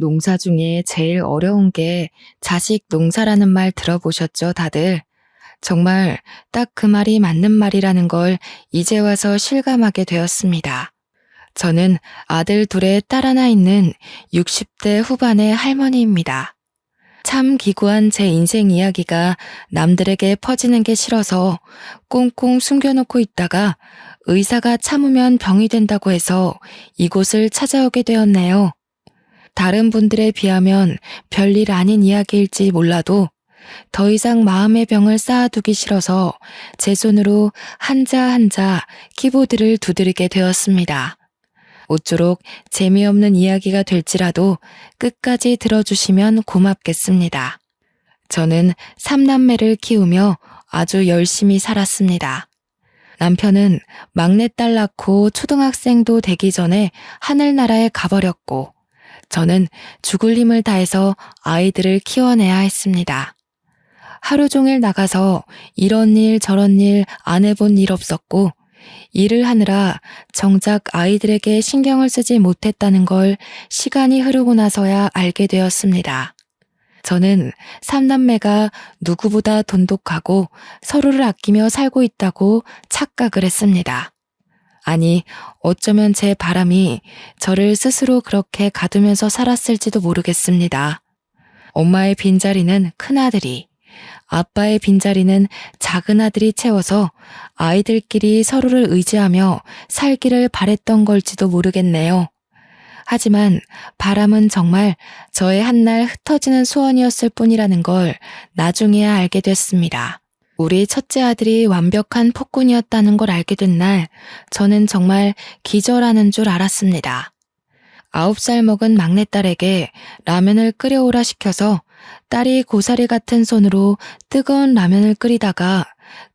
농사 중에 제일 어려운 게 자식 농사라는 말 들어보셨죠, 다들? 정말 딱 그 말이 맞는 말이라는 걸 이제 와서 실감하게 되었습니다. 저는 아들 둘에 딸 하나 있는 60대 후반의 할머니입니다. 참 기구한 제 인생 이야기가 남들에게 퍼지는 게 싫어서 꽁꽁 숨겨놓고 있다가 의사가 참으면 병이 된다고 해서 이곳을 찾아오게 되었네요. 다른 분들에 비하면 별일 아닌 이야기일지 몰라도 더 이상 마음의 병을 쌓아두기 싫어서 제 손으로 한자 한자 키보드를 두드리게 되었습니다. 모쪼록 재미없는 이야기가 될지라도 끝까지 들어주시면 고맙겠습니다. 저는 3남매를 키우며 아주 열심히 살았습니다. 남편은 막내딸 낳고 초등학생도 되기 전에 하늘나라에 가버렸고 저는 죽을 힘을 다해서 아이들을 키워내야 했습니다. 하루 종일 나가서 이런 일 저런 일 안 해본 일 없었고 일을 하느라 정작 아이들에게 신경을 쓰지 못했다는 걸 시간이 흐르고 나서야 알게 되었습니다. 저는 3남매가 누구보다 돈독하고 서로를 아끼며 살고 있다고 착각을 했습니다. 아니, 어쩌면 제 바람이 저를 스스로 그렇게 가두면서 살았을지도 모르겠습니다. 엄마의 빈자리는 큰아들이, 아빠의 빈자리는 작은아들이 채워서 아이들끼리 서로를 의지하며 살기를 바랬던 걸지도 모르겠네요. 하지만 바람은 정말 저의 한날 흩어지는 소원이었을 뿐이라는 걸 나중에야 알게 됐습니다. 우리 첫째 아들이 완벽한 폭군이었다는 걸 알게 된 날 저는 정말 기절하는 줄 알았습니다. 9살 먹은 막내딸에게 라면을 끓여오라 시켜서 딸이 고사리 같은 손으로 뜨거운 라면을 끓이다가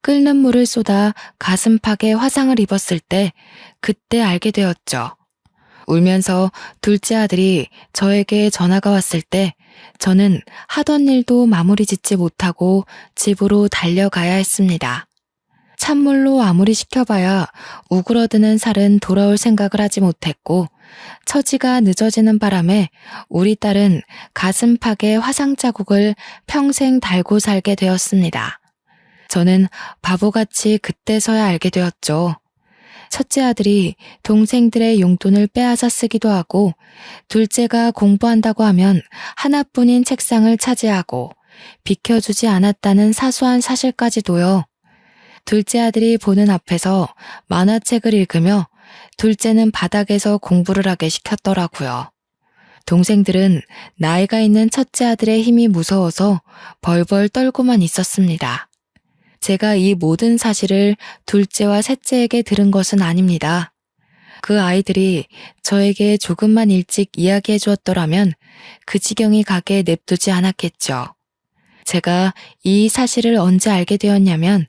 끓는 물을 쏟아 가슴팍에 화상을 입었을 때 그때 알게 되었죠. 울면서 둘째 아들이 저에게 전화가 왔을 때 저는 하던 일도 마무리 짓지 못하고 집으로 달려가야 했습니다. 찬물로 아무리 식혀봐야 우그러드는 살은 돌아올 생각을 하지 못했고 처지가 늦어지는 바람에 우리 딸은 가슴팍에 화상 자국을 평생 달고 살게 되었습니다. 저는 바보같이 그때서야 알게 되었죠. 첫째 아들이 동생들의 용돈을 빼앗아 쓰기도 하고 둘째가 공부한다고 하면 하나뿐인 책상을 차지하고 비켜주지 않았다는 사소한 사실까지도요. 둘째 아들이 보는 앞에서 만화책을 읽으며 둘째는 바닥에서 공부를 하게 시켰더라고요. 동생들은 나이가 있는 첫째 아들의 힘이 무서워서 벌벌 떨고만 있었습니다. 제가 이 모든 사실을 둘째와 셋째에게 들은 것은 아닙니다. 그 아이들이 저에게 조금만 일찍 이야기해 주었더라면 그 지경이 가게 냅두지 않았겠죠. 제가 이 사실을 언제 알게 되었냐면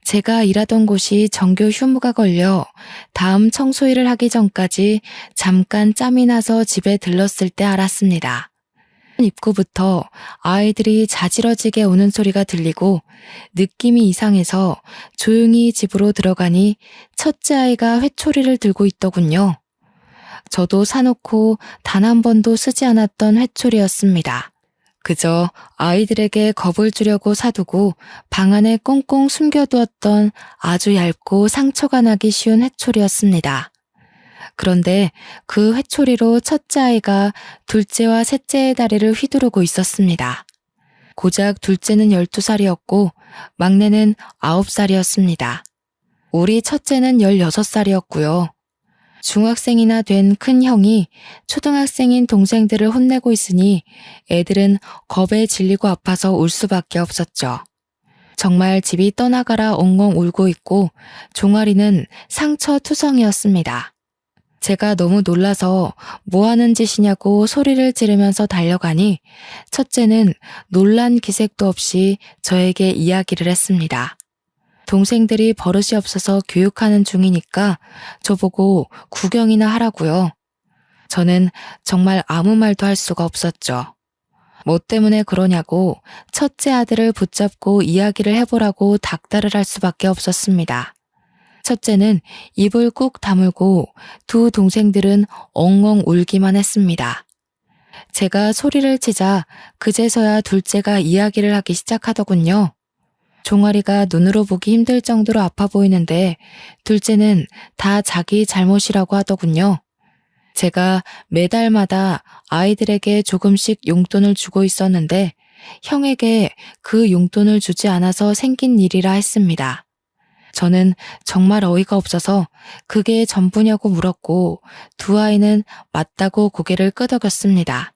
제가 일하던 곳이 정규 휴무가 걸려 다음 청소일을 하기 전까지 잠깐 짬이 나서 집에 들렀을 때 알았습니다. 입구부터 아이들이 자지러지게 우는 소리가 들리고 느낌이 이상해서 조용히 집으로 들어가니 첫째 아이가 회초리를 들고 있더군요. 저도 사놓고 단 한 번도 쓰지 않았던 회초리였습니다. 그저 아이들에게 겁을 주려고 사두고 방 안에 꽁꽁 숨겨두었던 아주 얇고 상처가 나기 쉬운 회초리였습니다. 그런데 그 회초리로 첫째 아이가 둘째와 셋째의 다리를 휘두르고 있었습니다. 고작 둘째는 12살이었고 막내는 9살이었습니다. 우리 첫째는 16살이었고요. 중학생이나 된 큰 형이 초등학생인 동생들을 혼내고 있으니 애들은 겁에 질리고 아파서 울 수밖에 없었죠. 정말 집이 떠나가라 엉엉 울고 있고 종아리는 상처 투성이었습니다. 제가 너무 놀라서 뭐 하는 짓이냐고 소리를 지르면서 달려가니 첫째는 놀란 기색도 없이 저에게 이야기를 했습니다. 동생들이 버릇이 없어서 교육하는 중이니까 저보고 구경이나 하라고요. 저는 정말 아무 말도 할 수가 없었죠. 뭐 때문에 그러냐고 첫째 아들을 붙잡고 이야기를 해보라고 닥달을 할 수밖에 없었습니다. 첫째는 입을 꾹 다물고 두 동생들은 엉엉 울기만 했습니다. 제가 소리를 치자 그제서야 둘째가 이야기를 하기 시작하더군요. 종아리가 눈으로 보기 힘들 정도로 아파 보이는데 둘째는 다 자기 잘못이라고 하더군요. 제가 매달마다 아이들에게 조금씩 용돈을 주고 있었는데 형에게 그 용돈을 주지 않아서 생긴 일이라 했습니다. 저는 정말 어이가 없어서 그게 전부냐고 물었고 두 아이는 맞다고 고개를 끄덕였습니다.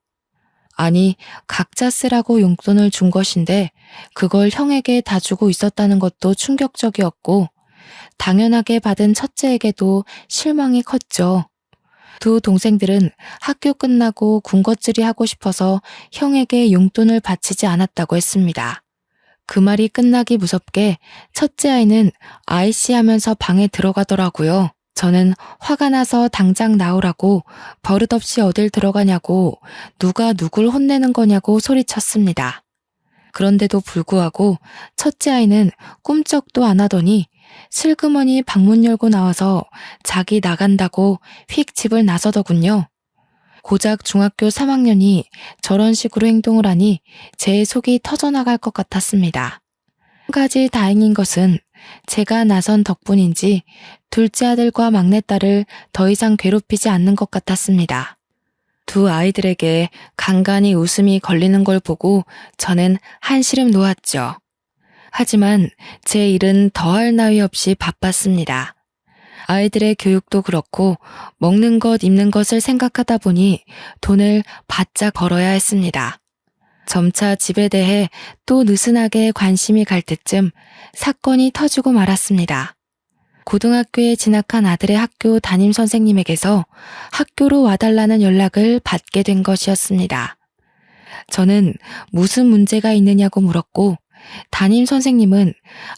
아니, 각자 쓰라고 용돈을 준 것인데 그걸 형에게 다 주고 있었다는 것도 충격적이었고 당연하게 받은 첫째에게도 실망이 컸죠. 두 동생들은 학교 끝나고 군것질이 하고 싶어서 형에게 용돈을 바치지 않았다고 했습니다. 그 말이 끝나기 무섭게 첫째 아이는 아이씨 하면서 방에 들어가더라고요. 저는 화가 나서 당장 나오라고 버릇없이 어딜 들어가냐고 누가 누굴 혼내는 거냐고 소리쳤습니다. 그런데도 불구하고 첫째 아이는 꿈쩍도 안 하더니 슬그머니 방문 열고 나와서 자기 나간다고 휙 집을 나서더군요. 고작 중학교 3학년이 저런 식으로 행동을 하니 제 속이 터져나갈 것 같았습니다. 한 가지 다행인 것은 제가 나선 덕분인지 둘째 아들과 막내딸을 더 이상 괴롭히지 않는 것 같았습니다. 두 아이들에게 간간히 웃음이 걸리는 걸 보고 저는 한시름 놓았죠. 하지만 제 일은 더할 나위 없이 바빴습니다. 아이들의 교육도 그렇고 먹는 것, 입는 것을 생각하다 보니 돈을 바짝 벌어야 했습니다. 점차 집에 대해 또 느슨하게 관심이 갈 때쯤 사건이 터지고 말았습니다. 고등학교에 진학한 아들의 학교 담임 선생님에게서 학교로 와달라는 연락을 받게 된 것이었습니다. 저는 무슨 문제가 있느냐고 물었고 담임 선생님은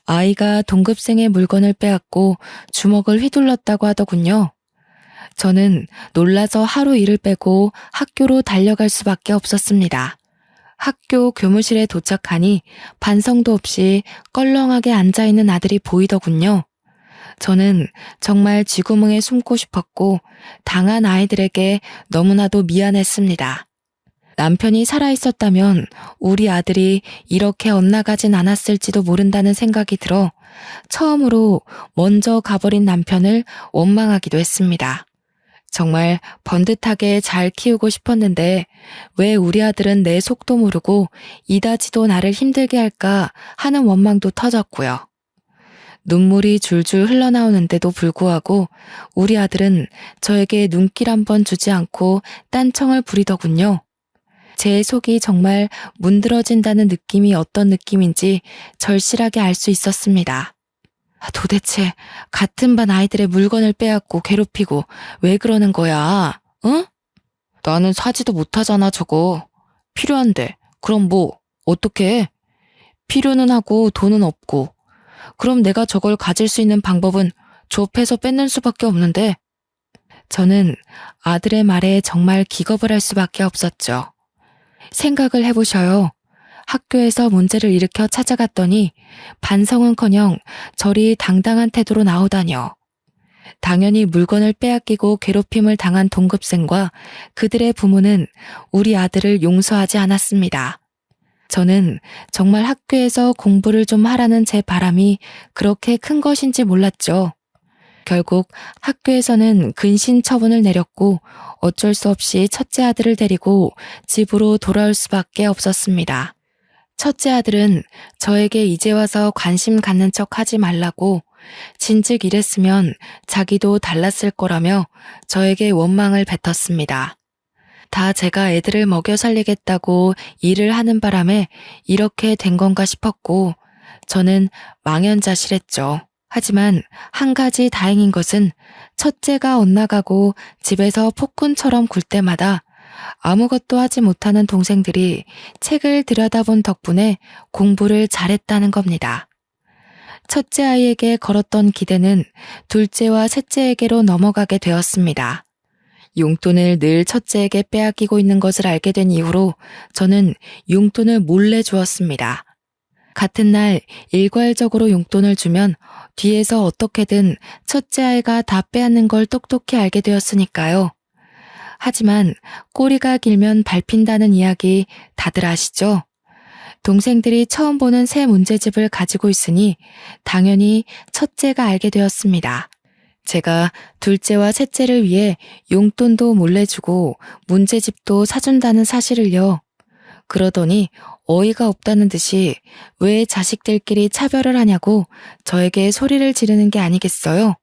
아이가 동급생의 물건을 빼앗고 주먹을 휘둘렀다고 하더군요. 저는 놀라서 하루 일을 빼고 학교로 달려갈 수밖에 없었습니다. 학교 교무실에 도착하니 반성도 없이 껄렁하게 앉아있는 아들이 보이더군요. 저는 정말 쥐구멍에 숨고 싶었고 당한 아이들에게 너무나도 미안했습니다. 남편이 살아있었다면 우리 아들이 이렇게 엇나가진 않았을지도 모른다는 생각이 들어 처음으로 먼저 가버린 남편을 원망하기도 했습니다. 정말 번듯하게 잘 키우고 싶었는데 왜 우리 아들은 내 속도 모르고 이다지도 나를 힘들게 할까 하는 원망도 터졌고요. 눈물이 줄줄 흘러나오는데도 불구하고 우리 아들은 저에게 눈길 한번 주지 않고 딴청을 부리더군요. 제 속이 정말 문드러진다는 느낌이 어떤 느낌인지 절실하게 알 수 있었습니다. 도대체 같은 반 아이들의 물건을 빼앗고 괴롭히고 왜 그러는 거야? 응? 나는 사지도 못하잖아 저거. 필요한데. 그럼 뭐 어떻게 해? 필요는 하고 돈은 없고. 그럼 내가 저걸 가질 수 있는 방법은 좁해서 뺏는 수밖에 없는데. 저는 아들의 말에 정말 기겁을 할 수밖에 없었죠. 생각을 해보셔요. 학교에서 문제를 일으켜 찾아갔더니 반성은커녕 저리 당당한 태도로 나오다뇨. 당연히 물건을 빼앗기고 괴롭힘을 당한 동급생과 그들의 부모는 우리 아들을 용서하지 않았습니다. 저는 정말 학교에서 공부를 좀 하라는 제 바람이 그렇게 큰 것인지 몰랐죠. 결국 학교에서는 근신 처분을 내렸고 어쩔 수 없이 첫째 아들을 데리고 집으로 돌아올 수밖에 없었습니다. 첫째 아들은 저에게 이제 와서 관심 갖는 척 하지 말라고 진즉 이랬으면 자기도 달랐을 거라며 저에게 원망을 뱉었습니다. 다 제가 애들을 먹여 살리겠다고 일을 하는 바람에 이렇게 된 건가 싶었고 저는 망연자실했죠. 하지만 한 가지 다행인 것은 첫째가 엇나가고 집에서 폭군처럼 굴 때마다 아무것도 하지 못하는 동생들이 책을 들여다본 덕분에 공부를 잘했다는 겁니다. 첫째 아이에게 걸었던 기대는 둘째와 셋째에게로 넘어가게 되었습니다. 용돈을 늘 첫째에게 빼앗기고 있는 것을 알게 된 이후로 저는 용돈을 몰래 주었습니다. 같은 날 일괄적으로 용돈을 주면 뒤에서 어떻게든 첫째 아이가 다 빼앗는 걸 똑똑히 알게 되었으니까요. 하지만 꼬리가 길면 밟힌다는 이야기 다들 아시죠? 동생들이 처음 보는 새 문제집을 가지고 있으니 당연히 첫째가 알게 되었습니다. 제가 둘째와 셋째를 위해 용돈도 몰래 주고 문제집도 사준다는 사실을요. 그러더니 어이가 없다는 듯이 왜 자식들끼리 차별을 하냐고 저에게 소리를 지르는 게 아니겠어요?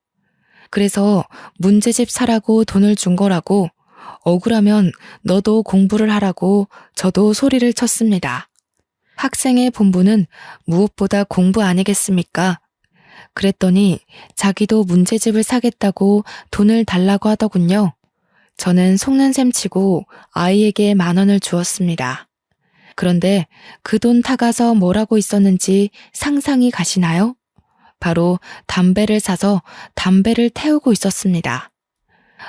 그래서 문제집 사라고 돈을 준 거라고, 억울하면 너도 공부를 하라고 저도 소리를 쳤습니다. 학생의 본분은 무엇보다 공부 아니겠습니까? 그랬더니 자기도 문제집을 사겠다고 돈을 달라고 하더군요. 저는 속는 셈 치고 아이에게 10,000원을 주었습니다. 그런데 그 돈 타가서 뭘 하고 있었는지 상상이 가시나요? 바로 담배를 사서 담배를 태우고 있었습니다.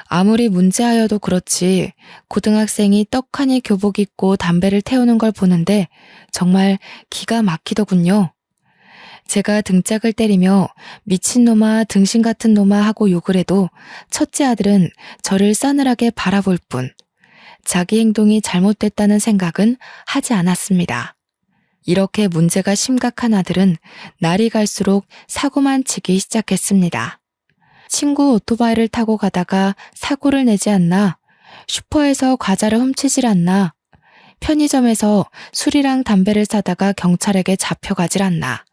아무리 문제하여도 그렇지 고등학생이 떡하니 교복 입고 담배를 태우는 걸 보는데 정말 기가 막히더군요. 제가 등짝을 때리며 미친놈아 등신 같은 놈아 하고 욕을 해도 첫째 아들은 저를 싸늘하게 바라볼 뿐 자기 행동이 잘못됐다는 생각은 하지 않았습니다. 이렇게 문제가 심각한 아들은 날이 갈수록 사고만 치기 시작했습니다. 친구 오토바이를 타고 가다가 사고를 내지 않나, 슈퍼에서 과자를 훔치질 않나, 편의점에서 술이랑 담배를 사다가 경찰에게 잡혀가질 않나.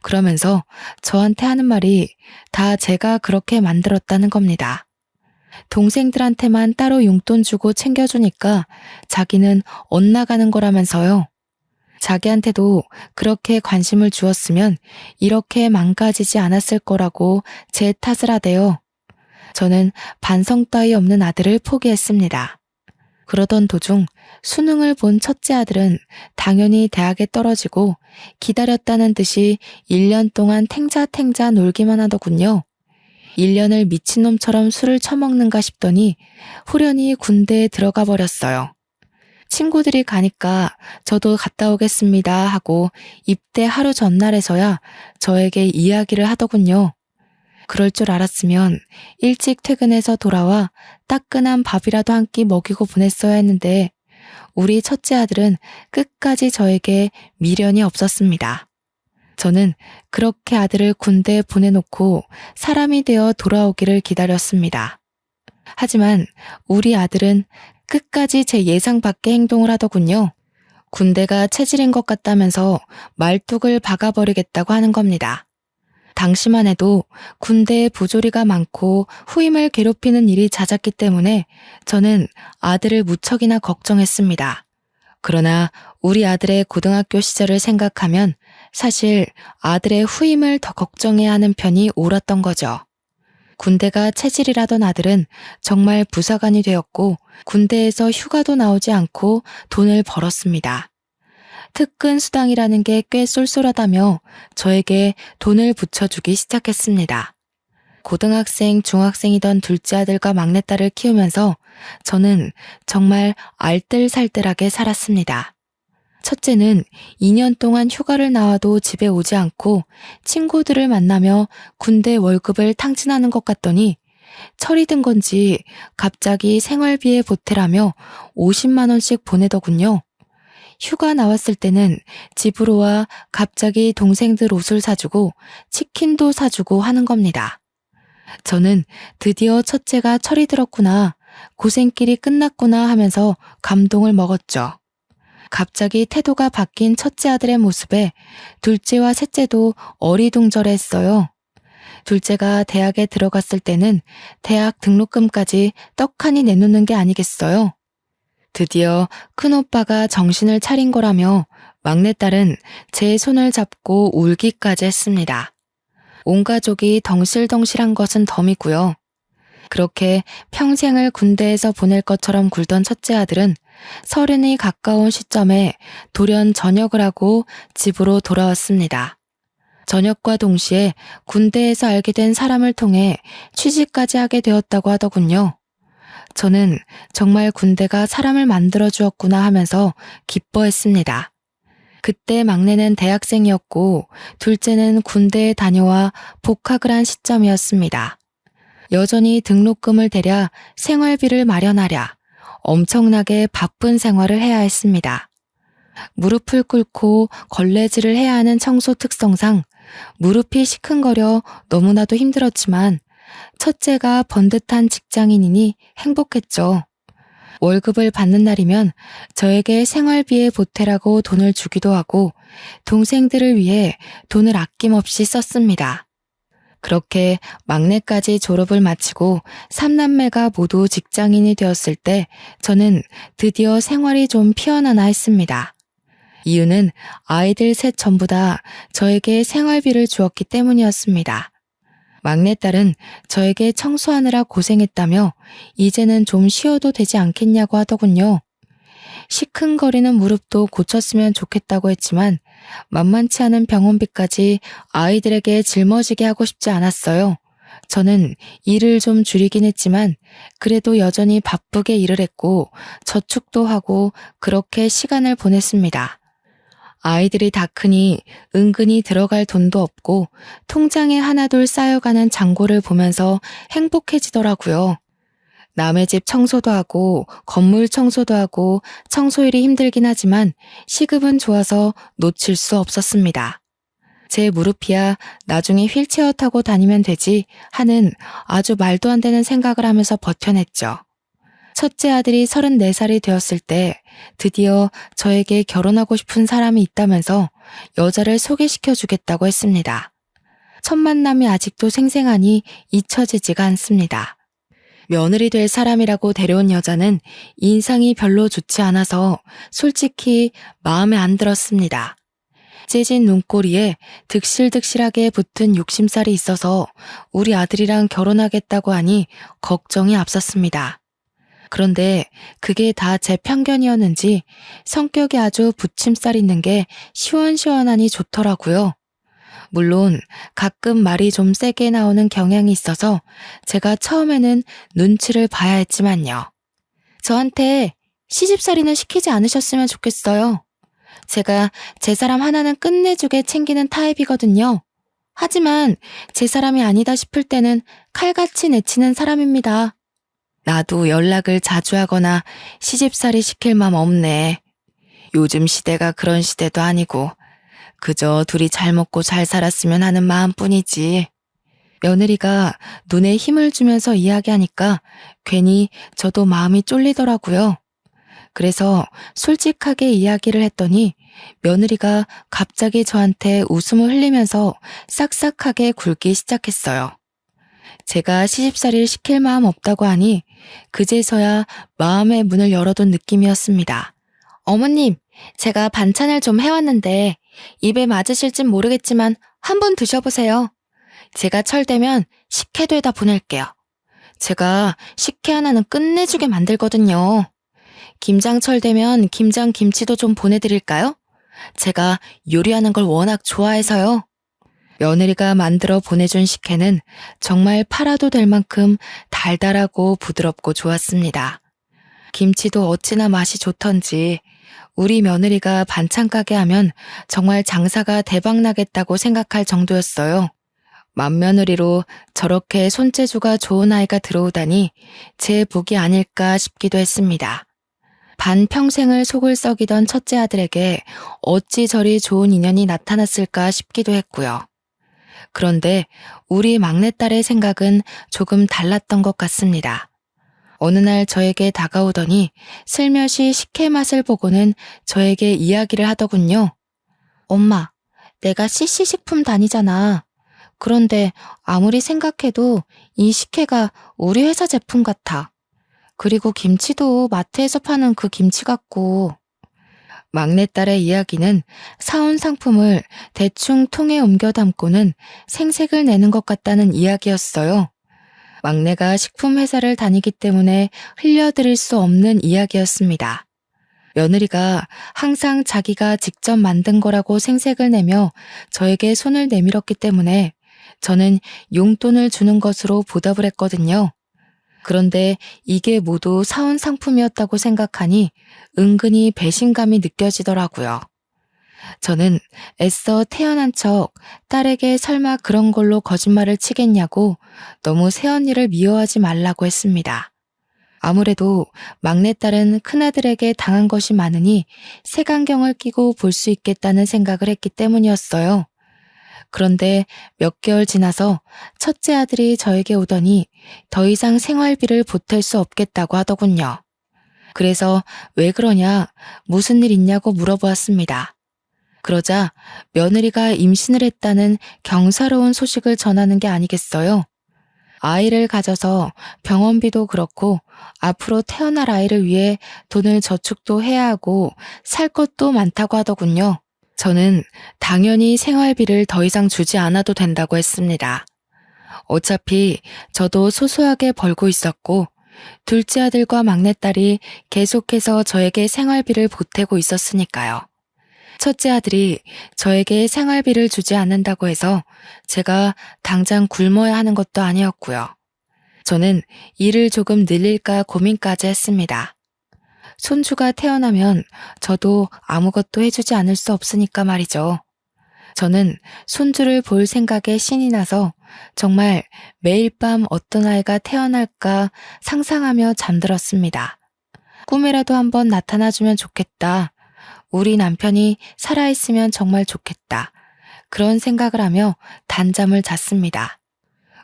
그러면서 저한테 하는 말이 다 제가 그렇게 만들었다는 겁니다. 동생들한테만 따로 용돈 주고 챙겨주니까 자기는 엇나가는 거라면서요. 자기한테도 그렇게 관심을 주었으면 이렇게 망가지지 않았을 거라고 제 탓을 하대요. 저는 반성 따위 없는 아들을 포기했습니다. 그러던 도중 수능을 본 첫째 아들은 당연히 대학에 떨어지고 기다렸다는 듯이 1년 동안 탱자탱자 놀기만 하더군요. 1년을 미친놈처럼 술을 처먹는가 싶더니 후련히 군대에 들어가 버렸어요. 친구들이 가니까 저도 갔다 오겠습니다 하고 입대 하루 전날에서야 저에게 이야기를 하더군요. 그럴 줄 알았으면 일찍 퇴근해서 돌아와 따끈한 밥이라도 한 끼 먹이고 보냈어야 했는데 우리 첫째 아들은 끝까지 저에게 미련이 없었습니다. 저는 그렇게 아들을 군대에 보내놓고 사람이 되어 돌아오기를 기다렸습니다. 하지만 우리 아들은 끝까지 제 예상 밖의 행동을 하더군요. 군대가 체질인 것 같다면서 말뚝을 박아버리겠다고 하는 겁니다. 당시만 해도 군대에 부조리가 많고 후임을 괴롭히는 일이 잦았기 때문에 저는 아들을 무척이나 걱정했습니다. 그러나 우리 아들의 고등학교 시절을 생각하면 사실 아들의 후임을 더 걱정해야 하는 편이 옳았던 거죠. 군대가 체질이라던 아들은 정말 부사관이 되었고 군대에서 휴가도 나오지 않고 돈을 벌었습니다. 특근 수당이라는 게 꽤 쏠쏠하다며 저에게 돈을 붙여주기 시작했습니다. 고등학생, 중학생이던 둘째 아들과 막내딸을 키우면서 저는 정말 알뜰살뜰하게 살았습니다. 첫째는 2년 동안 휴가를 나와도 집에 오지 않고 친구들을 만나며 군대 월급을 탕진하는 것 같더니 철이 든 건지 갑자기 생활비에 보태라며 50만 원씩 보내더군요. 휴가 나왔을 때는 집으로 와 갑자기 동생들 옷을 사주고 치킨도 사주고 하는 겁니다. 저는 드디어 첫째가 철이 들었구나, 고생길이 끝났구나 하면서 감동을 먹었죠. 갑자기 태도가 바뀐 첫째 아들의 모습에 둘째와 셋째도 어리둥절했어요. 둘째가 대학에 들어갔을 때는 대학 등록금까지 떡하니 내놓는 게 아니겠어요? 드디어 큰오빠가 정신을 차린 거라며 막내딸은 제 손을 잡고 울기까지 했습니다. 온 가족이 덩실덩실한 것은 덤이고요. 그렇게 평생을 군대에서 보낼 것처럼 굴던 첫째 아들은 30이 가까운 시점에 돌연 전역을 하고 집으로 돌아왔습니다. 전역과 동시에 군대에서 알게 된 사람을 통해 취직까지 하게 되었다고 하더군요. 저는 정말 군대가 사람을 만들어 주었구나 하면서 기뻐했습니다. 그때 막내는 대학생이었고 둘째는 군대에 다녀와 복학을 한 시점이었습니다. 여전히 등록금을 대랴 생활비를 마련하랴 엄청나게 바쁜 생활을 해야 했습니다. 무릎을 꿇고 걸레질을 해야 하는 청소 특성상 무릎이 시큰거려 너무나도 힘들었지만 첫째가 번듯한 직장인이니 행복했죠. 월급을 받는 날이면 저에게 생활비에 보태라고 돈을 주기도 하고 동생들을 위해 돈을 아낌없이 썼습니다. 그렇게 막내까지 졸업을 마치고 3남매가 모두 직장인이 되었을 때 저는 드디어 생활이 좀 피어나나 했습니다. 이유는 아이들 셋 전부 다 저에게 생활비를 주었기 때문이었습니다. 막내딸은 저에게 청소하느라 고생했다며 이제는 좀 쉬어도 되지 않겠냐고 하더군요. 시큰거리는 무릎도 고쳤으면 좋겠다고 했지만 만만치 않은 병원비까지 아이들에게 짊어지게 하고 싶지 않았어요. 저는 일을 좀 줄이긴 했지만 그래도 여전히 바쁘게 일을 했고 저축도 하고 그렇게 시간을 보냈습니다. 아이들이 다 크니 은근히 들어갈 돈도 없고 통장에 하나둘 쌓여가는 잔고를 보면서 행복해지더라고요. 남의 집 청소도 하고 건물 청소도 하고 청소일이 힘들긴 하지만 시급은 좋아서 놓칠 수 없었습니다. 제 무릎이야 나중에 휠체어 타고 다니면 되지 하는 아주 말도 안 되는 생각을 하면서 버텨냈죠. 첫째 아들이 34살이 되었을 때 드디어 저에게 결혼하고 싶은 사람이 있다면서 여자를 소개시켜 주겠다고 했습니다. 첫 만남이 아직도 생생하니 잊혀지지가 않습니다. 며느리 될 사람이라고 데려온 여자는 인상이 별로 좋지 않아서 솔직히 마음에 안 들었습니다. 째진 눈꼬리에 득실득실하게 붙은 욕심살이 있어서 우리 아들이랑 결혼하겠다고 하니 걱정이 앞섰습니다. 그런데 그게 다 제 편견이었는지 성격이 아주 붙임살 있는 게 시원시원하니 좋더라고요. 물론 가끔 말이 좀 세게 나오는 경향이 있어서 제가 처음에는 눈치를 봐야 했지만요. 저한테 시집살이는 시키지 않으셨으면 좋겠어요. 제가 제 사람 하나는 끝내주게 챙기는 타입이거든요. 하지만 제 사람이 아니다 싶을 때는 칼같이 내치는 사람입니다. 나도 연락을 자주 하거나 시집살이 시킬 맘 없네. 요즘 시대가 그런 시대도 아니고 그저 둘이 잘 먹고 잘 살았으면 하는 마음뿐이지. 며느리가 눈에 힘을 주면서 이야기하니까 괜히 저도 마음이 쫄리더라고요. 그래서 솔직하게 이야기를 했더니 며느리가 갑자기 저한테 웃음을 흘리면서 싹싹하게 굴기 시작했어요. 제가 시집살이를 시킬 마음 없다고 하니 그제서야 마음의 문을 열어둔 느낌이었습니다. 어머님, 제가 반찬을 좀 해왔는데 입에 맞으실진 모르겠지만 한번 드셔보세요. 제가 철되면 식혜도 해다 보낼게요. 제가 식혜 하나는 끝내주게 만들거든요. 김장철 되면 김장김치도 좀 보내드릴까요? 제가 요리하는 걸 워낙 좋아해서요. 며느리가 만들어 보내준 식혜는 정말 팔아도 될 만큼 달달하고 부드럽고 좋았습니다. 김치도 어찌나 맛이 좋던지 우리 며느리가 반찬 가게 하면 정말 장사가 대박나겠다고 생각할 정도였어요. 맏며느리로 저렇게 손재주가 좋은 아이가 들어오다니 제 복이 아닐까 싶기도 했습니다. 반평생을 속을 썩이던 첫째 아들에게 어찌 저리 좋은 인연이 나타났을까 싶기도 했고요. 그런데 우리 막내딸의 생각은 조금 달랐던 것 같습니다. 어느 날 저에게 다가오더니 슬며시 식혜 맛을 보고는 저에게 이야기를 하더군요. 엄마, 내가 CC식품 다니잖아. 그런데 아무리 생각해도 이 식혜가 우리 회사 제품 같아. 그리고 김치도 마트에서 파는 그 김치 같고. 막내딸의 이야기는 사온 상품을 대충 통에 옮겨 담고는 생색을 내는 것 같다는 이야기였어요. 막내가 식품회사를 다니기 때문에 흘려드릴 수 없는 이야기였습니다. 며느리가 항상 자기가 직접 만든 거라고 생색을 내며 저에게 손을 내밀었기 때문에 저는 용돈을 주는 것으로 보답을 했거든요. 그런데 이게 모두 사온 상품이었다고 생각하니 은근히 배신감이 느껴지더라고요. 저는 애써 태어난 척 딸에게 설마 그런 걸로 거짓말을 치겠냐고 너무 새언니를 미워하지 말라고 했습니다. 아무래도 막내딸은 큰아들에게 당한 것이 많으니 색안경을 끼고 볼 수 있겠다는 생각을 했기 때문이었어요. 그런데 몇 개월 지나서 첫째 아들이 저에게 오더니 더 이상 생활비를 보탤 수 없겠다고 하더군요. 그래서 왜 그러냐, 무슨 일 있냐고 물어보았습니다. 그러자 며느리가 임신을 했다는 경사로운 소식을 전하는 게 아니겠어요? 아이를 가져서 병원비도 그렇고 앞으로 태어날 아이를 위해 돈을 저축도 해야 하고 살 것도 많다고 하더군요. 저는 당연히 생활비를 더 이상 주지 않아도 된다고 했습니다. 어차피 저도 소소하게 벌고 있었고 둘째 아들과 막내딸이 계속해서 저에게 생활비를 보태고 있었으니까요. 첫째 아들이 저에게 생활비를 주지 않는다고 해서 제가 당장 굶어야 하는 것도 아니었고요. 저는 일을 조금 늘릴까 고민까지 했습니다. 손주가 태어나면 저도 아무것도 해주지 않을 수 없으니까 말이죠. 저는 손주를 볼 생각에 신이 나서 정말 매일 밤 어떤 아이가 태어날까 상상하며 잠들었습니다. 꿈에라도 한번 나타나주면 좋겠다. 우리 남편이 살아있으면 정말 좋겠다. 그런 생각을 하며 단잠을 잤습니다.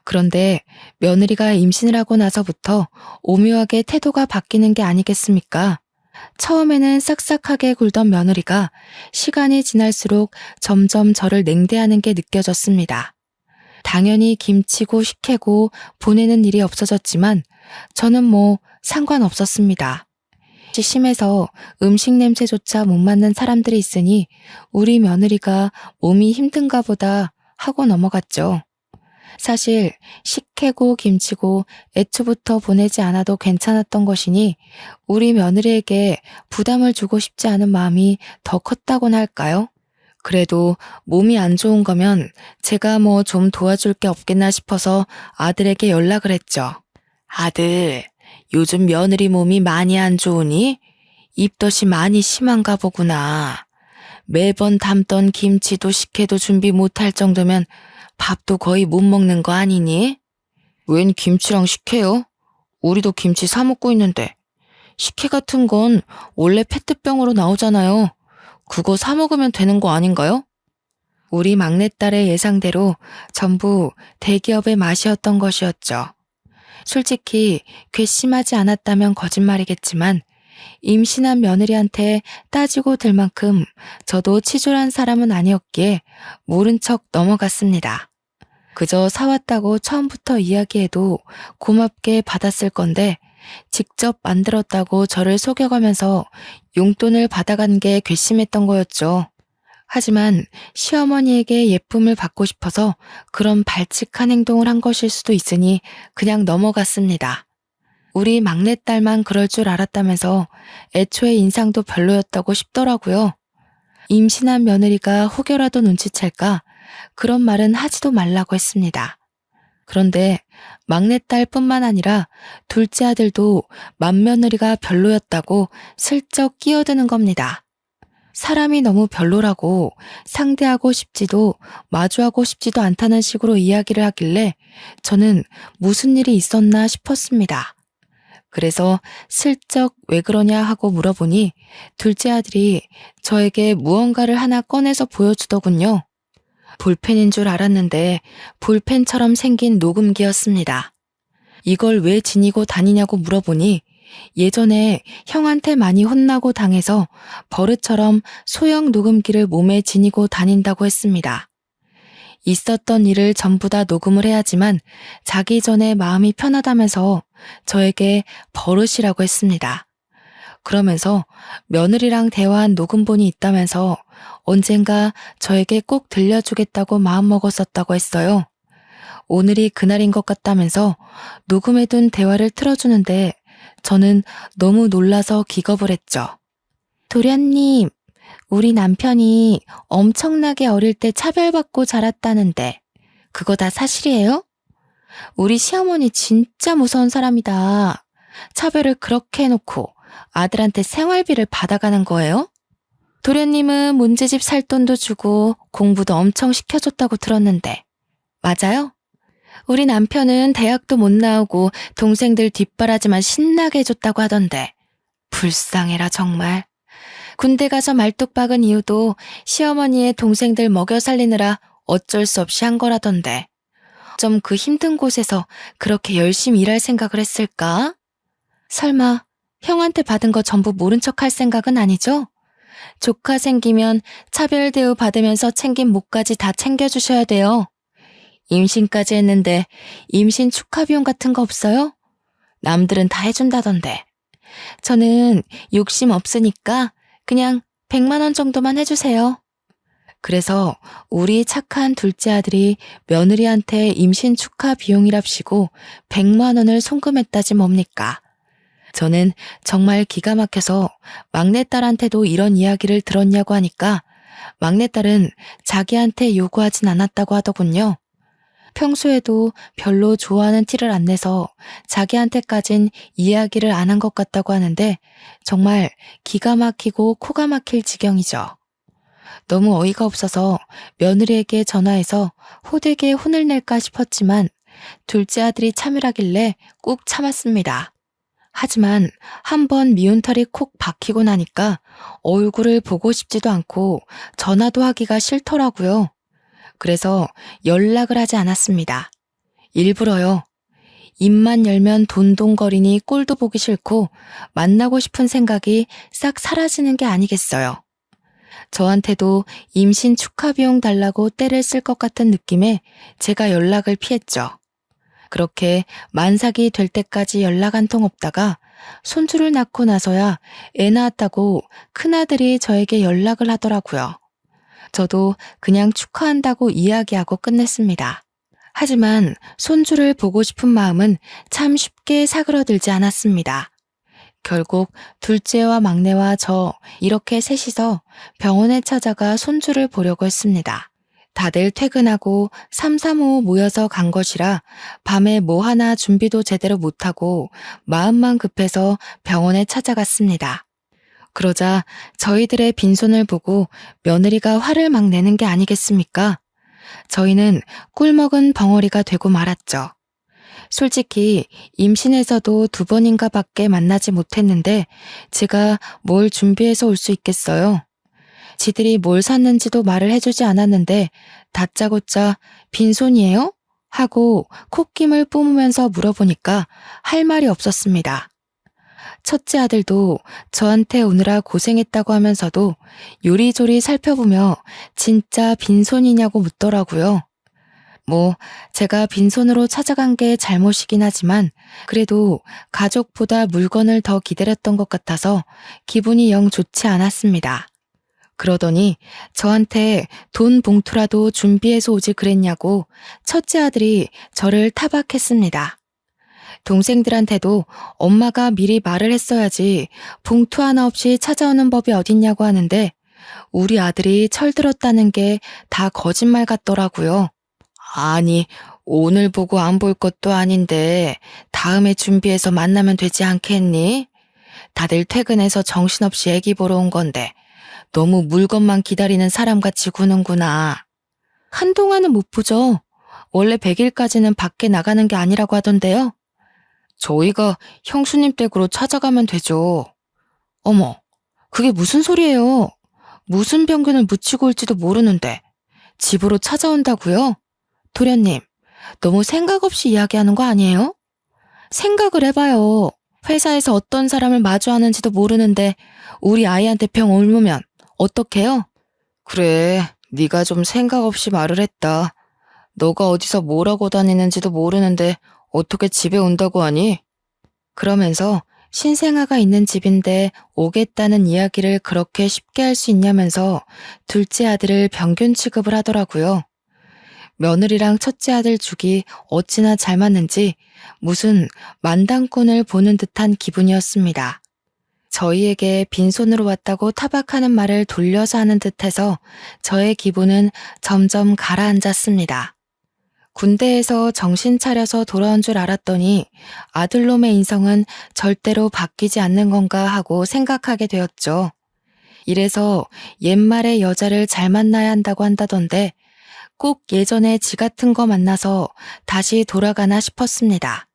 그런데 며느리가 임신을 하고 나서부터 오묘하게 태도가 바뀌는 게 아니겠습니까? 처음에는 싹싹하게 굴던 며느리가 시간이 지날수록 점점 저를 냉대하는 게 느껴졌습니다. 당연히 김치고 식혜고 보내는 일이 없어졌지만 저는 상관없었습니다. 심해서 음식 냄새조차 못 맡는 사람들이 있으니 우리 며느리가 몸이 힘든가 보다 하고 넘어갔죠. 사실 식혜고 김치고 애초부터 보내지 않아도 괜찮았던 것이니 우리 며느리에게 부담을 주고 싶지 않은 마음이 더 컸다고나 할까요? 그래도 몸이 안 좋은 거면 제가 좀 도와줄 게 없겠나 싶어서 아들에게 연락을 했죠. 아들, 요즘 며느리 몸이 많이 안 좋으니 입덧이 많이 심한가 보구나. 매번 담던 김치도 식혜도 준비 못할 정도면 밥도 거의 못 먹는 거 아니니? 웬 김치랑 식혜요? 우리도 김치 사 먹고 있는데. 식혜 같은 건 원래 페트병으로 나오잖아요. 그거 사 먹으면 되는 거 아닌가요? 우리 막내딸의 예상대로 전부 대기업의 맛이었던 것이었죠. 솔직히 괘씸하지 않았다면 거짓말이겠지만 임신한 며느리한테 따지고 들 만큼 저도 치졸한 사람은 아니었기에 모른 척 넘어갔습니다. 그저 사왔다고 처음부터 이야기해도 고맙게 받았을 건데 직접 만들었다고 저를 속여가면서 용돈을 받아간 게 괘씸했던 거였죠. 하지만 시어머니에게 예쁨을 받고 싶어서 그런 발칙한 행동을 한 것일 수도 있으니 그냥 넘어갔습니다. 우리 막내딸만 그럴 줄 알았다면서 애초에 인상도 별로였다고 싶더라고요. 임신한 며느리가 혹여라도 눈치챌까 그런 말은 하지도 말라고 했습니다. 그런데 막내딸뿐만 아니라 둘째 아들도 맏며느리가 별로였다고 슬쩍 끼어드는 겁니다. 사람이 너무 별로라고 상대하고 싶지도 마주하고 싶지도 않다는 식으로 이야기를 하길래 저는 무슨 일이 있었나 싶었습니다. 그래서 슬쩍 왜 그러냐 하고 물어보니 둘째 아들이 저에게 무언가를 하나 꺼내서 보여주더군요. 볼펜인 줄 알았는데 볼펜처럼 생긴 녹음기였습니다. 이걸 왜 지니고 다니냐고 물어보니 예전에 형한테 많이 혼나고 당해서 버릇처럼 소형 녹음기를 몸에 지니고 다닌다고 했습니다. 있었던 일을 전부 다 녹음을 해야지만 자기 전에 마음이 편하다면서 저에게 버릇이라고 했습니다. 그러면서 며느리랑 대화한 녹음본이 있다면서 언젠가 저에게 꼭 들려주겠다고 마음먹었었다고 했어요. 오늘이 그날인 것 같다면서 녹음해둔 대화를 틀어주는데 저는 너무 놀라서 기겁을 했죠. 도련님, 우리 남편이 엄청나게 어릴 때 차별받고 자랐다는데 그거 다 사실이에요? 우리 시어머니 진짜 무서운 사람이다. 차별을 그렇게 해놓고 아들한테 생활비를 받아가는 거예요? 도련님은 문제집 살 돈도 주고 공부도 엄청 시켜줬다고 들었는데 맞아요? 우리 남편은 대학도 못 나오고 동생들 뒷바라지만 신나게 해줬다고 하던데. 불쌍해라 정말. 군대 가서 말뚝 박은 이유도 시어머니의 동생들 먹여 살리느라 어쩔 수 없이 한 거라던데. 좀 그 힘든 곳에서 그렇게 열심히 일할 생각을 했을까? 설마 형한테 받은 거 전부 모른 척 할 생각은 아니죠? 조카 생기면 차별 대우 받으면서 챙긴 목까지 다 챙겨주셔야 돼요. 임신까지 했는데 임신 축하 비용 같은 거 없어요? 남들은 다 해준다던데. 저는 욕심 없으니까 그냥 100만 원 정도만 해주세요. 그래서 우리 착한 둘째 아들이 며느리한테 임신 축하 비용이랍시고 100만 원을 송금했다지 뭡니까? 저는 정말 기가 막혀서 막내딸한테도 이런 이야기를 들었냐고 하니까 막내딸은 자기한테 요구하진 않았다고 하더군요. 평소에도 별로 좋아하는 티를 안 내서 자기한테까진 이야기를 안 한 것 같다고 하는데 정말 기가 막히고 코가 막힐 지경이죠. 너무 어이가 없어서 며느리에게 전화해서 호되게 혼을 낼까 싶었지만 둘째 아들이 참으라길래 꾹 참았습니다. 하지만 한번 미운털이 콕 박히고 나니까 얼굴을 보고 싶지도 않고 전화도 하기가 싫더라고요. 그래서 연락을 하지 않았습니다. 일부러요. 입만 열면 돈돈거리니 꼴도 보기 싫고 만나고 싶은 생각이 싹 사라지는 게 아니겠어요. 저한테도 임신 축하 비용 달라고 떼를 쓸 것 같은 느낌에 제가 연락을 피했죠. 그렇게 만삭이 될 때까지 연락 한 통 없다가 손주를 낳고 나서야 애 낳았다고 큰아들이 저에게 연락을 하더라고요. 저도 그냥 축하한다고 이야기하고 끝냈습니다. 하지만 손주를 보고 싶은 마음은 참 쉽게 사그러들지 않았습니다. 결국 둘째와 막내와 저 이렇게 셋이서 병원에 찾아가 손주를 보려고 했습니다. 다들 퇴근하고 삼삼오오 모여서 간 것이라 밤에 뭐 하나 준비도 제대로 못하고 마음만 급해서 병원에 찾아갔습니다. 그러자 저희들의 빈손을 보고 며느리가 화를 막 내는 게 아니겠습니까? 저희는 꿀먹은 벙어리가 되고 말았죠. 솔직히 임신해서도 2번인가 밖에 만나지 못했는데 제가 뭘 준비해서 올 수 있겠어요? 지들이 뭘 샀는지도 말을 해주지 않았는데 다짜고짜 빈손이에요? 하고 콧김을 뿜으면서 물어보니까 할 말이 없었습니다. 첫째 아들도 저한테 오느라 고생했다고 하면서도 요리조리 살펴보며 진짜 빈손이냐고 묻더라고요. 뭐 제가 빈손으로 찾아간 게 잘못이긴 하지만 그래도 가족보다 물건을 더 기다렸던 것 같아서 기분이 영 좋지 않았습니다. 그러더니 저한테 돈 봉투라도 준비해서 오지 그랬냐고 첫째 아들이 저를 타박했습니다. 동생들한테도 엄마가 미리 말을 했어야지 봉투 하나 없이 찾아오는 법이 어딨냐고 하는데 우리 아들이 철들었다는 게 다 거짓말 같더라고요. 아니, 오늘 보고 안 볼 것도 아닌데 다음에 준비해서 만나면 되지 않겠니? 다들 퇴근해서 정신없이 애기 보러 온 건데 너무 물건만 기다리는 사람같이 구는구나. 한동안은 못 보죠. 원래 100일까지는 밖에 나가는 게 아니라고 하던데요. 저희가 형수님 댁으로 찾아가면 되죠. 어머, 그게 무슨 소리예요? 무슨 병균을 묻히고 올지도 모르는데 집으로 찾아온다고요? 도련님, 너무 생각 없이 이야기하는 거 아니에요? 생각을 해봐요. 회사에서 어떤 사람을 마주하는지도 모르는데 우리 아이한테 병 옮으면 어떡해요? 그래, 네가 좀 생각 없이 말을 했다. 너가 어디서 뭐라고 다니는지도 모르는데 어떻게 집에 온다고 하니? 그러면서 신생아가 있는 집인데 오겠다는 이야기를 그렇게 쉽게 할 수 있냐면서 둘째 아들을 병균 취급을 하더라고요. 며느리랑 첫째 아들 죽이 어찌나 잘 맞는지 무슨 만당꾼을 보는 듯한 기분이었습니다. 저희에게 빈손으로 왔다고 타박하는 말을 돌려서 하는 듯해서 저의 기분은 점점 가라앉았습니다. 군대에서 정신 차려서 돌아온 줄 알았더니 아들놈의 인성은 절대로 바뀌지 않는 건가 하고 생각하게 되었죠. 이래서 옛말에 여자를 잘 만나야 한다고 한다던데 꼭 예전에 지 같은 거 만나서 다시 돌아가나 싶었습니다.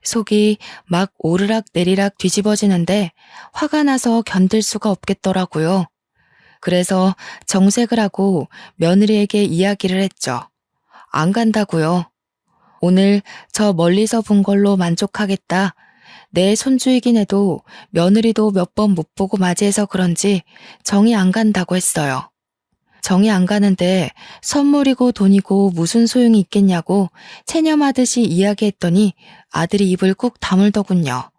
속이 막 오르락 내리락 뒤집어지는데 화가 나서 견딜 수가 없겠더라고요. 그래서 정색을 하고 며느리에게 이야기를 했죠. 안 간다고요. 오늘 저 멀리서 본 걸로 만족하겠다. 내 손주이긴 해도 며느리도 몇 번 못 보고 맞이해서 그런지 정이 안 간다고 했어요. 정이 안 가는데 선물이고 돈이고 무슨 소용이 있겠냐고 체념하듯이 이야기했더니 아들이 입을 꾹 다물더군요.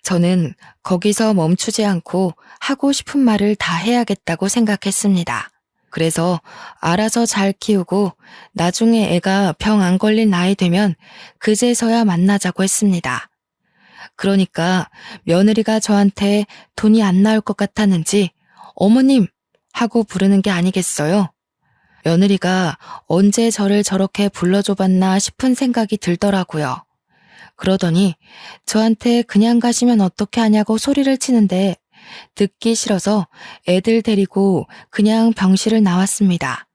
저는 거기서 멈추지 않고 하고 싶은 말을 다 해야겠다고 생각했습니다. 그래서 알아서 잘 키우고 나중에 애가 병 안 걸린 나이 되면 그제서야 만나자고 했습니다. 그러니까 며느리가 저한테 돈이 안 나올 것 같았는지 어머님 하고 부르는 게 아니겠어요? 며느리가 언제 저를 저렇게 불러줘봤나 싶은 생각이 들더라고요. 그러더니 저한테 그냥 가시면 어떻게 하냐고 소리를 치는데 듣기 싫어서 애들 데리고 그냥 병실을 나왔습니다.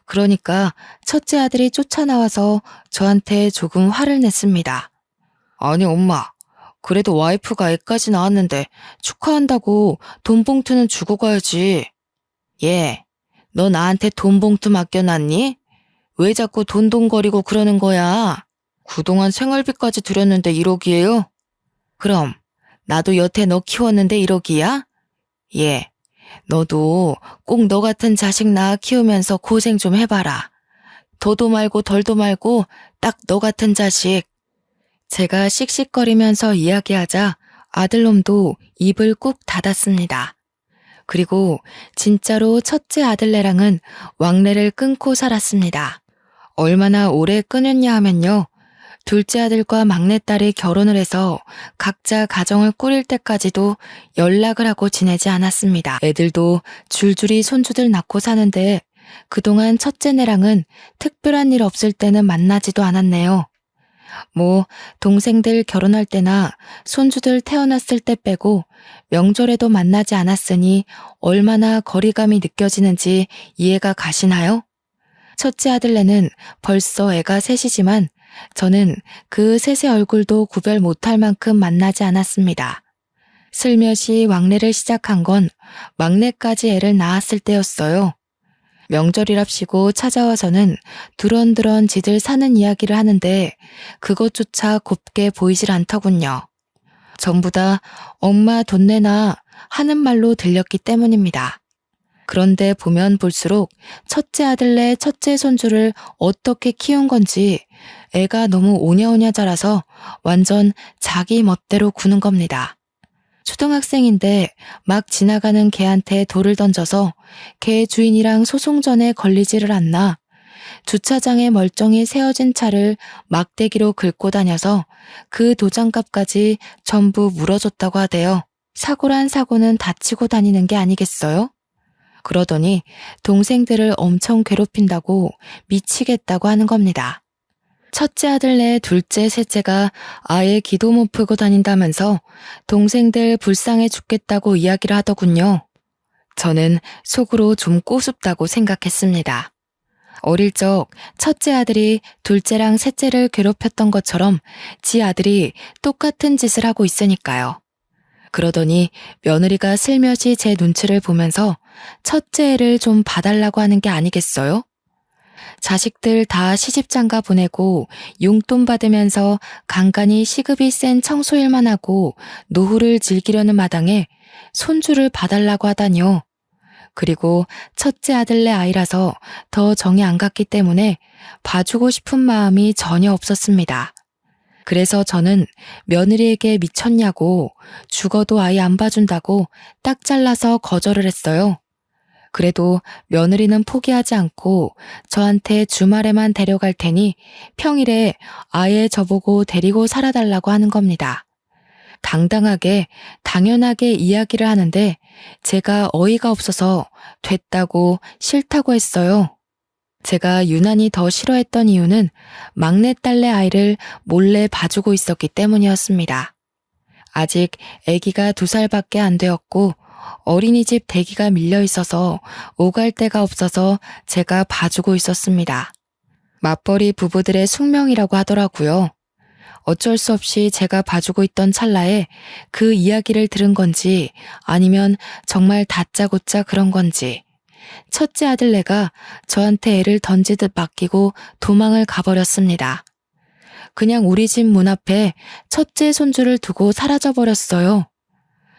그러니까 첫째 아들이 쫓아나와서 저한테 조금 화를 냈습니다. 아니 엄마, 그래도 와이프가 애까지 낳았는데 축하한다고 돈 봉투는 주고 가야지. 얘, 너 나한테 돈 봉투 맡겨놨니? 왜 자꾸 돈돈거리고 그러는 거야? 그동안 생활비까지 드렸는데 1억이에요? 그럼 나도 여태 너 키웠는데 1억이야? 얘, 너도 꼭 너 같은 자식 낳아 키우면서 고생 좀 해봐라. 더도 말고 덜도 말고 딱 너 같은 자식. 제가 씩씩거리면서 이야기하자 아들놈도 입을 꾹 닫았습니다. 그리고 진짜로 첫째 아들네랑은 왕래를 끊고 살았습니다. 얼마나 오래 끊었냐 하면요. 둘째 아들과 막내딸이 결혼을 해서 각자 가정을 꾸릴 때까지도 연락을 하고 지내지 않았습니다. 애들도 줄줄이 손주들 낳고 사는데 그동안 첫째네랑은 특별한 일 없을 때는 만나지도 않았네요. 동생들 결혼할 때나 손주들 태어났을 때 빼고 명절에도 만나지 않았으니 얼마나 거리감이 느껴지는지 이해가 가시나요? 첫째 아들네는 벌써 애가 셋이지만 저는 그 셋의 얼굴도 구별 못할 만큼 만나지 않았습니다. 슬며시 왕래를 시작한 건 막내까지 애를 낳았을 때였어요. 명절이랍시고 찾아와서는 두런두런 지들 사는 이야기를 하는데 그것조차 곱게 보이질 않더군요. 전부 다 엄마 돈 내놔 하는 말로 들렸기 때문입니다. 그런데 보면 볼수록 첫째 아들네 첫째 손주를 어떻게 키운 건지 애가 너무 오냐오냐 자라서 완전 자기 멋대로 구는 겁니다. 초등학생인데 막 지나가는 개한테 돌을 던져서 개 주인이랑 소송전에 걸리지를 않나 주차장에 멀쩡히 세워진 차를 막대기로 긁고 다녀서 그 도장값까지 전부 물어줬다고 하대요. 사고란 사고는 다치고 다니는 게 아니겠어요? 그러더니 동생들을 엄청 괴롭힌다고 미치겠다고 하는 겁니다. 첫째 아들네 둘째 셋째가 아예 기도 못 풀고 다닌다면서 동생들 불쌍해 죽겠다고 이야기를 하더군요. 저는 속으로 좀 꼬숩다고 생각했습니다. 어릴 적 첫째 아들이 둘째랑 셋째를 괴롭혔던 것처럼 지 아들이 똑같은 짓을 하고 있으니까요. 그러더니 며느리가 슬며시 제 눈치를 보면서 첫째 애를 좀 봐달라고 하는 게 아니겠어요? 자식들 다 시집장가 보내고 용돈 받으면서 간간히 시급이 센 청소일만 하고 노후를 즐기려는 마당에 손주를 봐달라고 하다니요. 그리고 첫째 아들네 아이라서 더 정이 안 갔기 때문에 봐주고 싶은 마음이 전혀 없었습니다. 그래서 저는 며느리에게 미쳤냐고 죽어도 아이 안 봐준다고 딱 잘라서 거절을 했어요. 그래도 며느리는 포기하지 않고 저한테 주말에만 데려갈 테니 평일에 아예 저보고 데리고 살아달라고 하는 겁니다. 당당하게 당연하게 이야기를 하는데 제가 어이가 없어서 됐다고 싫다고 했어요. 제가 유난히 더 싫어했던 이유는 막내딸내 아이를 몰래 봐주고 있었기 때문이었습니다. 아직 아기가 2살밖에 안 되었고 어린이집 대기가 밀려 있어서 오갈 데가 없어서 제가 봐주고 있었습니다. 맞벌이 부부들의 숙명이라고 하더라고요. 어쩔 수 없이 제가 봐주고 있던 찰나에 그 이야기를 들은 건지 아니면 정말 다짜고짜 그런 건지 첫째 아들네가 저한테 애를 던지듯 맡기고 도망을 가버렸습니다. 그냥 우리 집 문 앞에 첫째 손주를 두고 사라져버렸어요.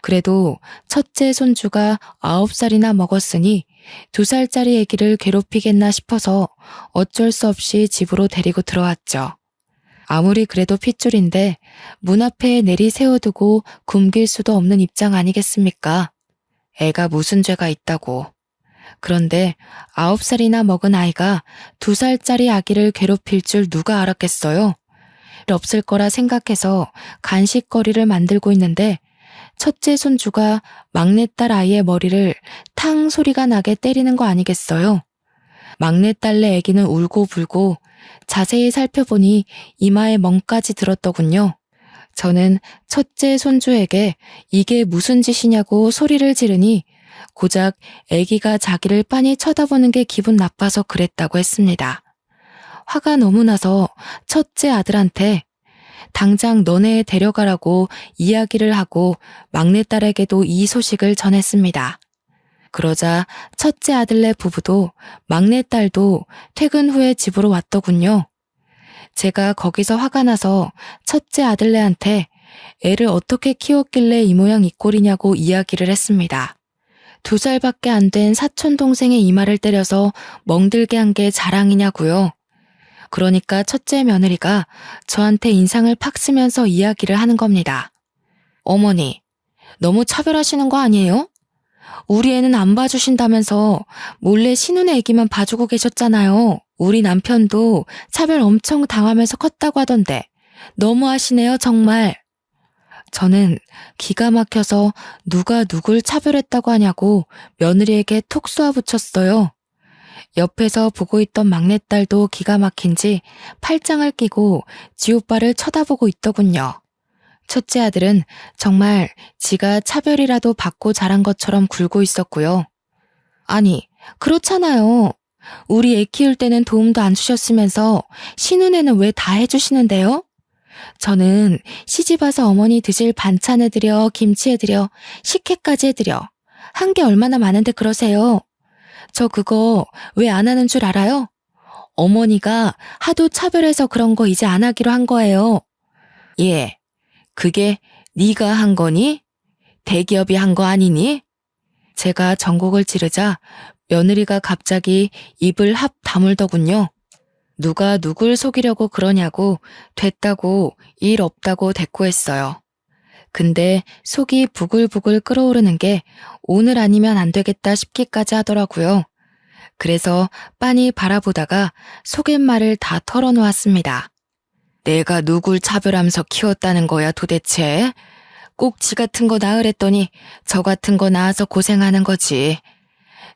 그래도 첫째 손주가 9살이나 먹었으니 2살짜리 아기를 괴롭히겠나 싶어서 어쩔 수 없이 집으로 데리고 들어왔죠. 아무리 그래도 핏줄인데 문 앞에 내리 세워두고 굶길 수도 없는 입장 아니겠습니까? 애가 무슨 죄가 있다고. 그런데 9살이나 먹은 아이가 2살짜리 아기를 괴롭힐 줄 누가 알았겠어요? 없을 거라 생각해서 간식거리를 만들고 있는데 첫째 손주가 막내딸 아이의 머리를 탕 소리가 나게 때리는 거 아니겠어요? 막내딸네 아기는 울고 불고 자세히 살펴보니 이마에 멍까지 들었더군요. 저는 첫째 손주에게 이게 무슨 짓이냐고 소리를 지르니 고작 아기가 자기를 빤히 쳐다보는 게 기분 나빠서 그랬다고 했습니다. 화가 너무 나서 첫째 아들한테 당장 너네 데려가라고 이야기를 하고 막내딸에게도 이 소식을 전했습니다. 그러자 첫째 아들네 부부도 막내딸도 퇴근 후에 집으로 왔더군요. 제가 거기서 화가 나서 첫째 아들네한테 애를 어떻게 키웠길래 이 모양 이 꼴이냐고 이야기를 했습니다. 2살밖에 안 된 사촌 동생의 이마를 때려서 멍들게 한 게 자랑이냐고요. 그러니까 첫째 며느리가 저한테 인상을 팍 쓰면서 이야기를 하는 겁니다. 어머니, 너무 차별하시는 거 아니에요? 우리 애는 안 봐주신다면서 몰래 신혼의 애기만 봐주고 계셨잖아요. 우리 남편도 차별 엄청 당하면서 컸다고 하던데 너무하시네요 정말. 저는 기가 막혀서 누가 누굴 차별했다고 하냐고 며느리에게 톡 쏘아붙였어요. 옆에서 보고 있던 막내딸도 기가 막힌지 팔짱을 끼고 지 오빠를 쳐다보고 있더군요. 첫째 아들은 정말 지가 차별이라도 받고 자란 것처럼 굴고 있었고요. 아니, 그렇잖아요. 우리 애 키울 때는 도움도 안 주셨으면서 신혼에는 왜 다 해주시는데요? 저는 시집 와서 어머니 드실 반찬 해드려, 김치 해드려, 식혜까지 해드려. 한 게 얼마나 많은데 그러세요? 저 그거 왜 안 하는 줄 알아요? 어머니가 하도 차별해서 그런 거 이제 안 하기로 한 거예요. 예, 그게 네가 한 거니? 대기업이 한 거 아니니? 제가 전곡을 찌르자 며느리가 갑자기 입을 합 다물더군요. 누가 누굴 속이려고 그러냐고 됐다고 일 없다고 대꾸했어요. 근데 속이 부글부글 끓어오르는 게 오늘 아니면 안 되겠다 싶기까지 하더라고요. 그래서 빤히 바라보다가 속갯말을 다 털어놓았습니다. 내가 누굴 차별하면서 키웠다는 거야 도대체? 꼭 지 같은 거 낳으랬더니 저 같은 거 낳아서 고생하는 거지.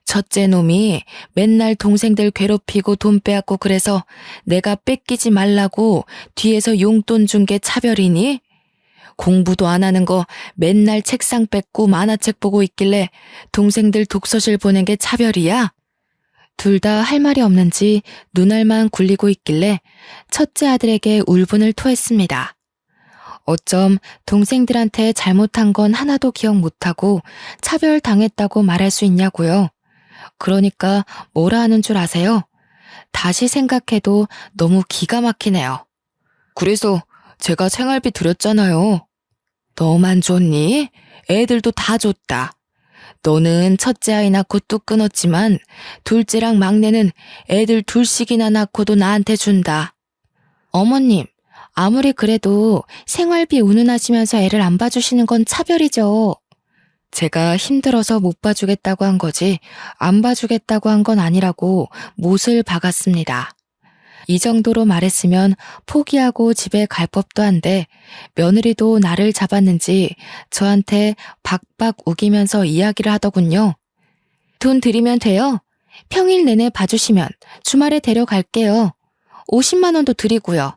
첫째 놈이 맨날 동생들 괴롭히고 돈 빼앗고 그래서 내가 뺏기지 말라고 뒤에서 용돈 준 게 차별이니? 공부도 안 하는 거 맨날 책상 뺏고 만화책 보고 있길래 동생들 독서실 보낸 게 차별이야? 둘 다 할 말이 없는지 눈알만 굴리고 있길래 첫째 아들에게 울분을 토했습니다. 어쩜 동생들한테 잘못한 건 하나도 기억 못하고 차별당했다고 말할 수 있냐고요. 그러니까 뭐라 하는 줄 아세요? 다시 생각해도 너무 기가 막히네요. 그래서 제가 생활비 드렸잖아요. 너만 줬니? 애들도 다 줬다. 너는 첫째 아이 낳고 뚝 끊었지만 둘째랑 막내는 애들 둘씩이나 낳고도 나한테 준다. 어머님, 아무리 그래도 생활비 운운하시면서 애를 안 봐주시는 건 차별이죠. 제가 힘들어서 못 봐주겠다고 한 거지 안 봐주겠다고 한 건 아니라고 못을 박았습니다. 이 정도로 말했으면 포기하고 집에 갈 법도 한데 며느리도 나를 잡았는지 저한테 박박 우기면서 이야기를 하더군요. 돈 드리면 돼요. 평일 내내 봐주시면 주말에 데려갈게요. 50만 원도 드리고요.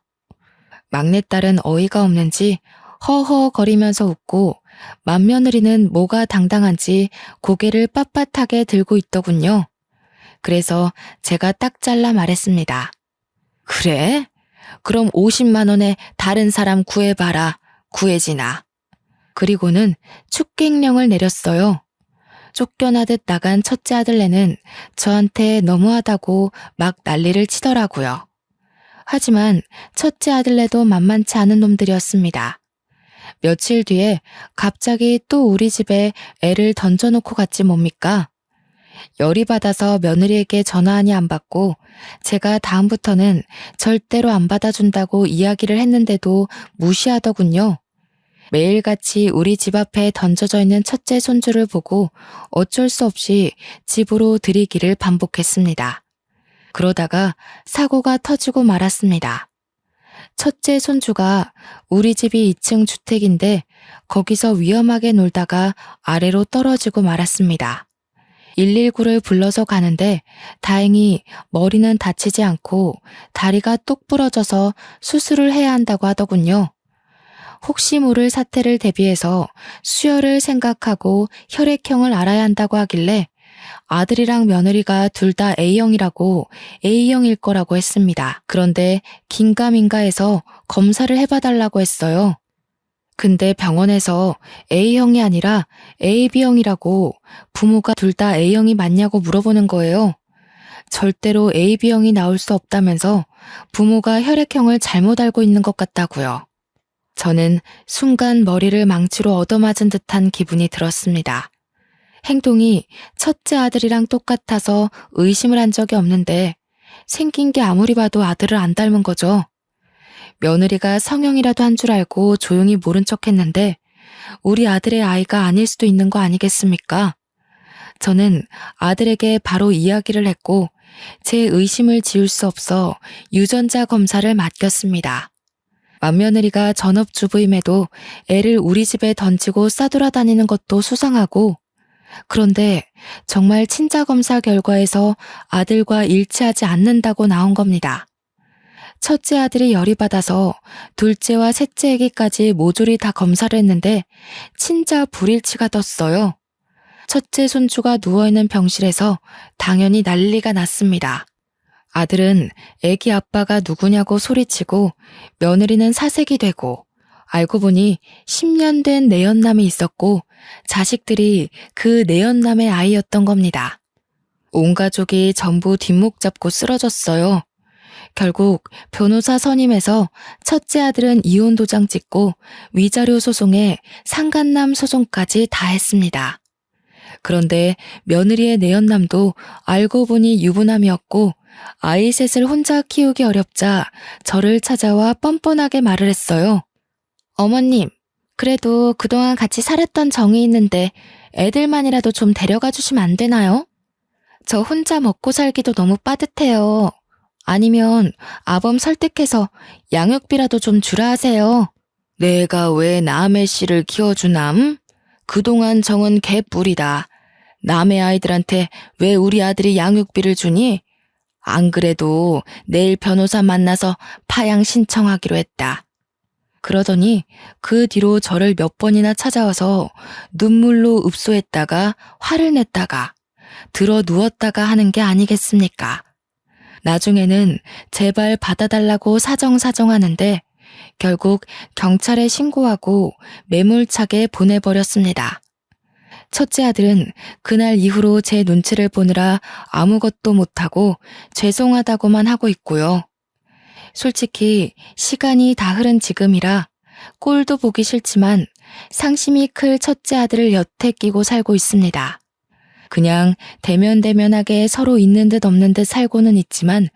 막내딸은 어이가 없는지 허허거리면서 웃고 맏며느리는 뭐가 당당한지 고개를 빳빳하게 들고 있더군요. 그래서 제가 딱 잘라 말했습니다. 그래? 그럼 50만 원에 다른 사람 구해봐라. 구해지나. 그리고는 축객령을 내렸어요. 쫓겨나듯 나간 첫째 아들네는 저한테 너무하다고 막 난리를 치더라고요. 하지만 첫째 아들네도 만만치 않은 놈들이었습니다. 며칠 뒤에 갑자기 또 우리 집에 애를 던져놓고 갔지 뭡니까? 열이 받아서 며느리에게 전화하니 안 받고 제가 다음부터는 절대로 안 받아준다고 이야기를 했는데도 무시하더군요. 매일같이 우리 집 앞에 던져져 있는 첫째 손주를 보고 어쩔 수 없이 집으로 들이기를 반복했습니다. 그러다가 사고가 터지고 말았습니다. 첫째 손주가 우리 집이 2층 주택인데 거기서 위험하게 놀다가 아래로 떨어지고 말았습니다. 119를 불러서 가는데 다행히 머리는 다치지 않고 다리가 똑 부러져서 수술을 해야 한다고 하더군요. 혹시 모를 사태를 대비해서 수혈을 생각하고 혈액형을 알아야 한다고 하길래 아들이랑 며느리가 둘 다 A형이라고 A형일 거라고 했습니다. 그런데 긴가민가해서 검사를 해봐달라고 했어요. 근데 병원에서 A형이 아니라 AB형이라고 부모가 둘 다 A형이 맞냐고 물어보는 거예요. 절대로 AB형이 나올 수 없다면서 부모가 혈액형을 잘못 알고 있는 것 같다고요. 저는 순간 머리를 망치로 얻어맞은 듯한 기분이 들었습니다. 행동이 첫째 아들이랑 똑같아서 의심을 한 적이 없는데 생긴 게 아무리 봐도 아들을 안 닮은 거죠. 며느리가 성형이라도 한 줄 알고 조용히 모른 척 했는데 우리 아들의 아이가 아닐 수도 있는 거 아니겠습니까? 저는 아들에게 바로 이야기를 했고 제 의심을 지울 수 없어 유전자 검사를 맡겼습니다. 맏며느리가 전업주부임에도 애를 우리 집에 던지고 싸돌아다니는 것도 수상하고 그런데 정말 친자검사 결과에서 아들과 일치하지 않는다고 나온 겁니다. 첫째 아들이 열이 받아서 둘째와 셋째 아기까지 모조리 다 검사를 했는데 친자 불일치가 떴어요. 첫째 손주가 누워있는 병실에서 당연히 난리가 났습니다. 아들은 아기 아빠가 누구냐고 소리치고 며느리는 사색이 되고 알고 보니 10년 된 내연남이 있었고 자식들이 그 내연남의 아이였던 겁니다. 온 가족이 전부 뒷목 잡고 쓰러졌어요. 결국 변호사 선임해서 첫째 아들은 이혼 도장 찍고 위자료 소송에 상간남 소송까지 다 했습니다. 그런데 며느리의 내연남도 알고 보니 유부남이었고 아이 셋을 혼자 키우기 어렵자 저를 찾아와 뻔뻔하게 말을 했어요. 어머님, 그래도 그동안 같이 살았던 정이 있는데 애들만이라도 좀 데려가 주시면 안 되나요? 저 혼자 먹고 살기도 너무 빠듯해요. 아니면 아범 설득해서 양육비라도 좀 주라 하세요. 내가 왜 남의 씨를 키워주남? 그동안 정은 개뿔이다. 남의 아이들한테 왜 우리 아들이 양육비를 주니? 안 그래도 내일 변호사 만나서 파양 신청하기로 했다. 그러더니 그 뒤로 저를 몇 번이나 찾아와서 눈물로 읍소했다가 화를 냈다가 들어 누웠다가 하는 게 아니겠습니까? 나중에는 제발 받아달라고 사정사정하는데 결국 경찰에 신고하고 매몰차게 보내버렸습니다. 첫째 아들은 그날 이후로 제 눈치를 보느라 아무것도 못하고 죄송하다고만 하고 있고요. 솔직히 시간이 다 흐른 지금이라 꼴도 보기 싫지만 상심이 클 첫째 아들을 여태 끼고 살고 있습니다. 그냥 대면대면하게 서로 있는 듯 없는 듯 살고는 있지만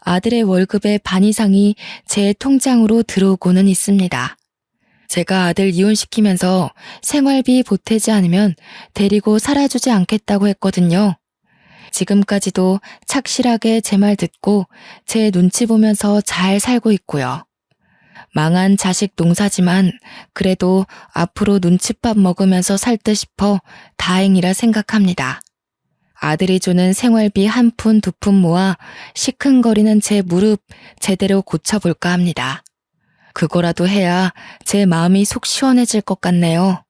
아들의 월급의 반 이상이 제 통장으로 들어오고는 있습니다. 제가 아들 이혼시키면서 생활비 보태지 않으면 데리고 살아주지 않겠다고 했거든요. 지금까지도 착실하게 제 말 듣고 제 눈치 보면서 잘 살고 있고요. 망한 자식 농사지만 그래도 앞으로 눈칫밥 먹으면서 살 듯 싶어 다행이라 생각합니다. 아들이 주는 생활비 한 푼 두 푼 모아 시큰거리는 제 무릎 제대로 고쳐볼까 합니다. 그거라도 해야 제 마음이 속 시원해질 것 같네요.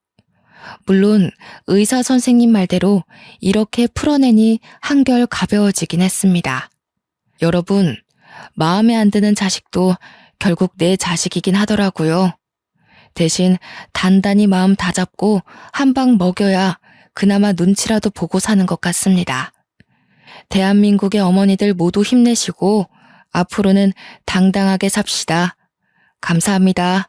물론 의사 선생님 말대로 이렇게 풀어내니 한결 가벼워지긴 했습니다. 여러분, 마음에 안 드는 자식도 결국 내 자식이긴 하더라고요. 대신 단단히 마음 다잡고 한 방 먹여야 그나마 눈치라도 보고 사는 것 같습니다. 대한민국의 어머니들 모두 힘내시고 앞으로는 당당하게 삽시다. 감사합니다.